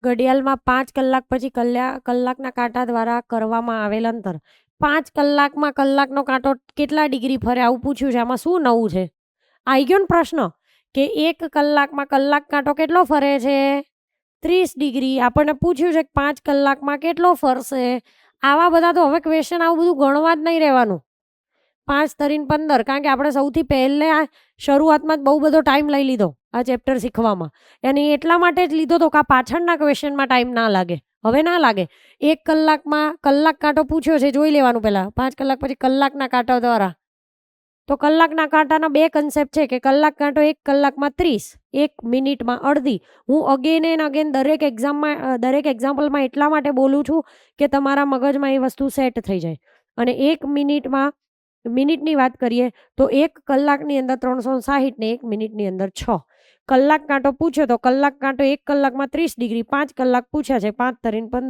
ઘડિયાળમાં 5 કલાક પછી કલાકના કાંટા દ્વારા કરવામાં આવેલ અંતર. 5 કલાકમાં કલાકનો કાંટો કેટલા ડિગ્રી ફરે આવું પૂછ્યું છે. આમાં શું નવું છે? આવી ગયો ને પ્રશ્ન કે 1 કલાકમાં કલાક કાંટો કેટલો ફરે છે? 30 ડિગ્રી. આપણને પૂછ્યું છે કે 5 કલાકમાં કેટલો ફરશે? આવા બધા તો હવે ક્વેશ્ચન આવું બધું ગણવા જ નહીં રહેવાનું. 5 તરીને 15, કારણ કે આપણે સૌથી પહેલા શરૂઆતમાં જ બહુ બધો ટાઈમ લઈ લીધો આ ચેપ્ટર શીખવામાં, અને એટલા માટે જ લીધો તો કે આ પાછળના ક્વેશ્ચનમાં ટાઈમ ના લાગે. હવે ના લાગે. 1 કલાકમાં કલાક કાંટો પૂછ્યો છે, જોઈ લેવાનું પહેલાં. 5 કલાક પછી કલાકના કાંટા દ્વારા, તો કલાકના કાંટાના બે કન્સેપ્ટ છે કે કલાક કાંટો 1 કલાકમાં 30, 1 મિનિટમાં અડધી. હું અગેન એન્ડ અગેન દરેક એક્ઝામ્પલમાં એટલા માટે બોલું છું કે તમારા મગજમાં એ વસ્તુ સેટ થઈ જાય. અને 1 મિનિટની વાત કરીએ તો 1 કલાકની અંદર 360 ને 1 મિનિટની અંદર 6. કલાક કાંટો પૂછ્યો તો કલાક કાંટો 1 કલાકમાં 30 ડિગ્રી, 5 કલાક પૂછ્યા છે, 5 તરીને 15.